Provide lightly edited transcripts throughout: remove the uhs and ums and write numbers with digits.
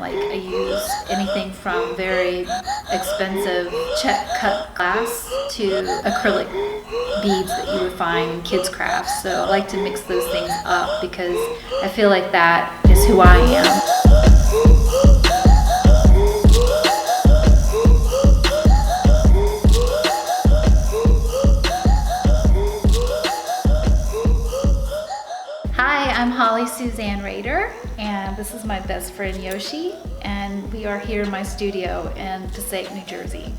Like I use anything from very expensive check cut glass to acrylic beads that you would find in kids' crafts. So I like to mix those things up because I feel like that is who I am. Hi, I'm Holly Suzanne Rader, and this is my best friend Yoshi, and we are here in my studio in Passaic, New Jersey.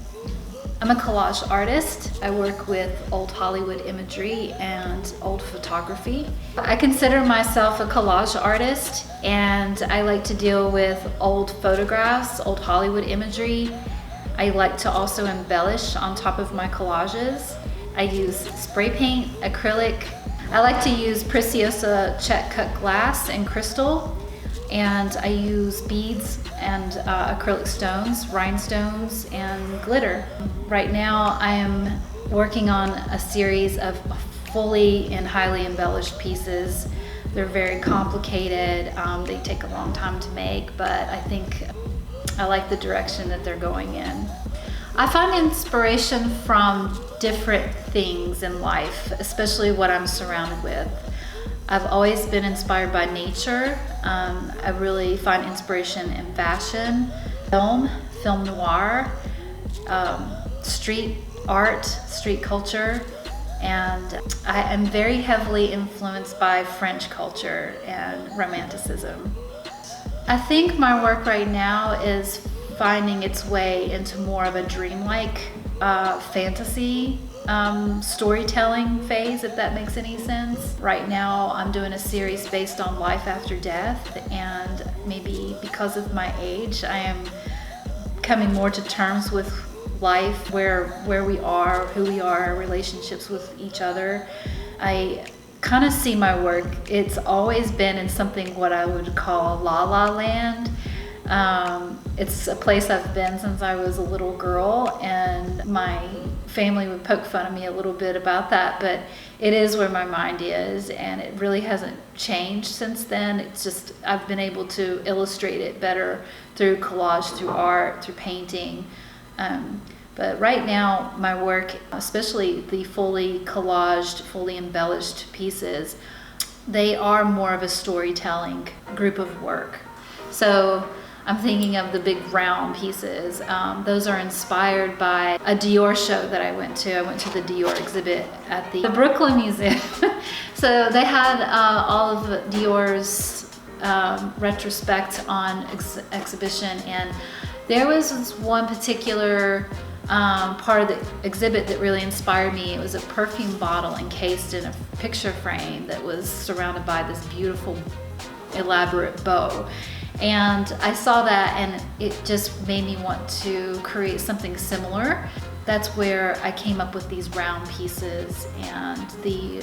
I'm a collage artist. I work with old Hollywood imagery and old photography. I consider myself a collage artist, and I like to deal with old photographs, old Hollywood imagery. I like to also embellish on top of my collages. I use spray paint, acrylic. I like to use Preciosa check cut glass and crystal, and I use beads and acrylic stones, rhinestones, and glitter. Right now I am working on a series of fully and highly embellished pieces. They're very complicated, they take a long time to make, but I think I like the direction that they're going in. I find inspiration from different things in life, especially what I'm surrounded with. I've always been inspired by nature. I really find inspiration in fashion, film noir, street art, street culture, and I am very heavily influenced by French culture and Romanticism. I think my work right now is finding its way into more of a dreamlike fantasy storytelling phase, if that makes any sense. Right now I'm doing a series based on life after death, and maybe because of my age I am coming more to terms with life, where we are, who we are, our relationships with each other. I kind of see my work, it's always been in something what I would call La La Land. It's a place I've been since I was a little girl, and my family would poke fun of me a little bit about that, but it is where my mind is, and it really hasn't changed since then. It's just I've been able to illustrate it better through collage, through art, through painting. But right now my work, especially the fully collaged, fully embellished pieces, they are more of a storytelling group of work. So I'm thinking of the big round pieces. Those are inspired by a Dior show that I went to. I went to the Dior exhibit at the Brooklyn Museum. So they had all of Dior's retrospect on exhibition, and there was this one particular part of the exhibit that really inspired me. It was a perfume bottle encased in a picture frame that was surrounded by this beautiful elaborate bow. And I saw that and it just made me want to create something similar. That's where I came up with these round pieces and the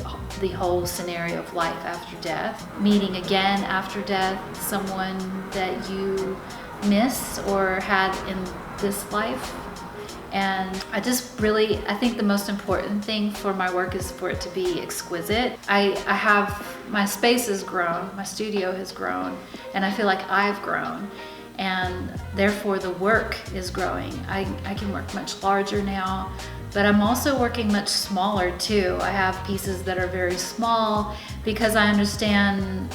whole scenario of life after death. Meeting again after death, someone that you miss or had in this life. And I think the most important thing for my work is for it to be exquisite. My space has grown, my studio has grown, and I feel like I've grown, and therefore the work is growing. I can work much larger now, but I'm also working much smaller too. I have pieces that are very small because I understand,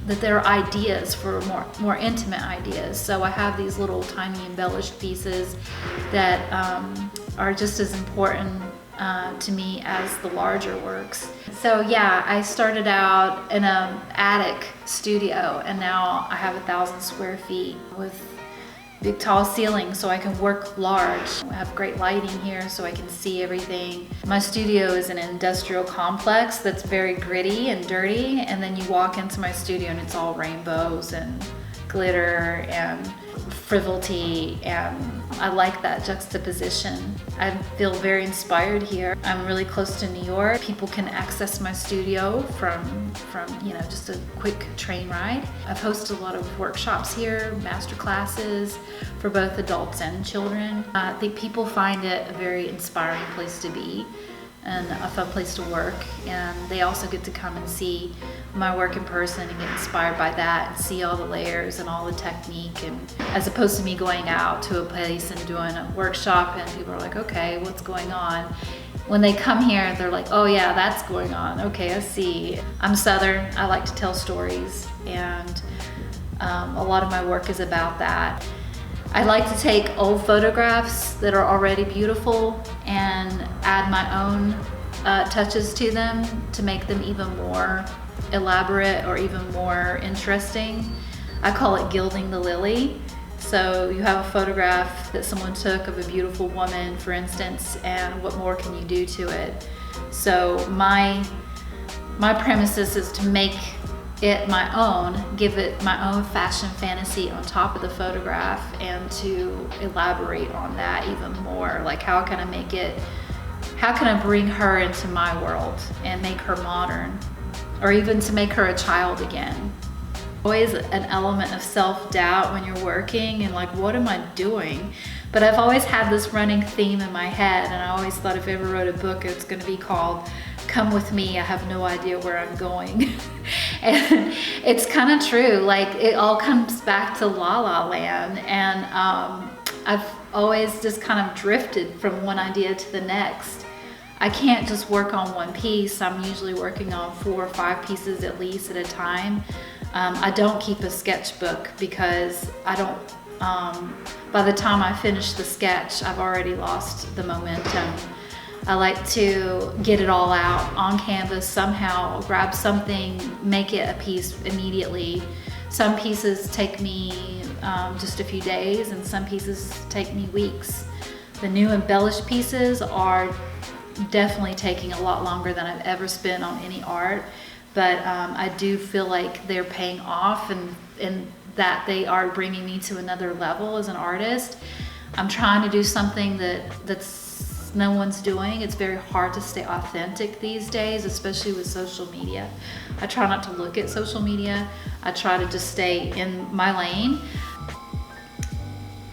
that there are ideas for more intimate ideas. So I have these little tiny embellished pieces that are just as important to me as the larger works. So yeah, I started out in an attic studio, and now I have 1,000 square feet with big tall ceilings so I can work large. I have great lighting here so I can see everything. My studio is an industrial complex that's very gritty and dirty, and then you walk into my studio and it's all rainbows and glitter and frivolity, and I like that juxtaposition. I feel very inspired here. I'm really close to New York. People can access my studio from just a quick train ride. I've hosted a lot of workshops here, master classes for both adults and children. I think people find it a very inspiring place to be. and a fun place to work. And they also get to come and see my work in person and get inspired by that and see all the layers and all the technique, and as opposed to me going out to a place and doing a workshop and people are like, okay, what's going on? When they come here, they're like, oh yeah, that's going on. Okay, I see. I'm Southern. I like to tell stories, and a lot of my work is about that. I like to take old photographs that are already beautiful and add my own touches to them to make them even more elaborate or even more interesting. I call it gilding the lily. So you have a photograph that someone took of a beautiful woman, for instance, and what more can you do to it? So my premises is to make it my own, give it my own fashion fantasy on top of the photograph, and to elaborate on that even more. Like, how can I bring her into my world and make her modern, or even to make her a child again? Always an element of self-doubt when you're working and like, what am I doing? But I've always had this running theme in my head, and I always thought if I ever wrote a book, it's going to be called Come With Me, I Have No Idea Where I'm Going. And it's kind of true. Like, it all comes back to La La Land, and I've always just kind of drifted from one idea to the next. I can't just work on one piece. I'm usually working on 4 or 5 pieces at least at a time. I don't keep a sketchbook because I don't, by the time I finish the sketch, I've already lost the momentum. I like to get it all out on canvas somehow, grab something, make it a piece immediately. Some pieces take me just a few days, and some pieces take me weeks. The new embellished pieces are definitely taking a lot longer than I've ever spent on any art, but I do feel like they're paying off, and that they are bringing me to another level as an artist. I'm trying to do something that's no one's doing. It's very hard to stay authentic these days, especially with social media. I try not to look at social media. I try to just stay in my lane.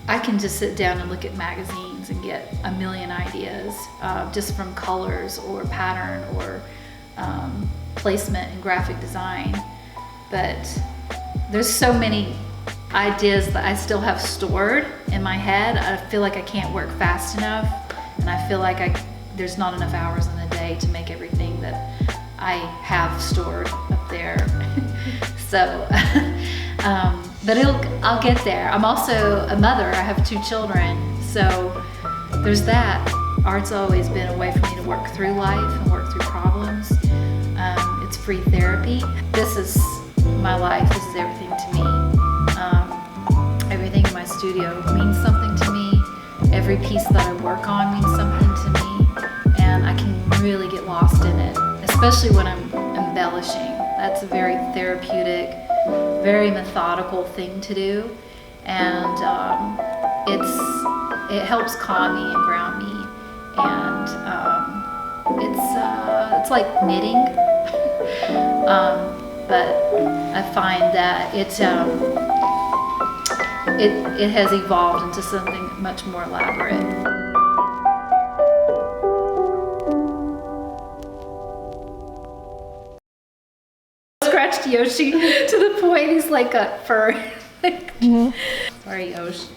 I can just sit down and look at magazines and get a million ideas just from colors or pattern or placement and graphic design. But there's so many ideas that I still have stored in my head. I feel like I can't work fast enough, and I feel like there's not enough hours in the day to make everything that I have stored up there. So, but I'll get there. I'm also a mother. I have 2 children, so there's that. Art's always been a way for me to work through life and work through problems. It's free therapy. This is my life. This is everything to me. Everything in my studio means something to me. Every piece that I work on means something to me, and I can really get lost in it, especially when I'm embellishing. That's a very therapeutic, very methodical thing to do, and it helps calm me and ground me, and it's like knitting, but I find that it has evolved into something much more elaborate. Scratched Yoshi to the point he's like a fur. Sorry, Yoshi.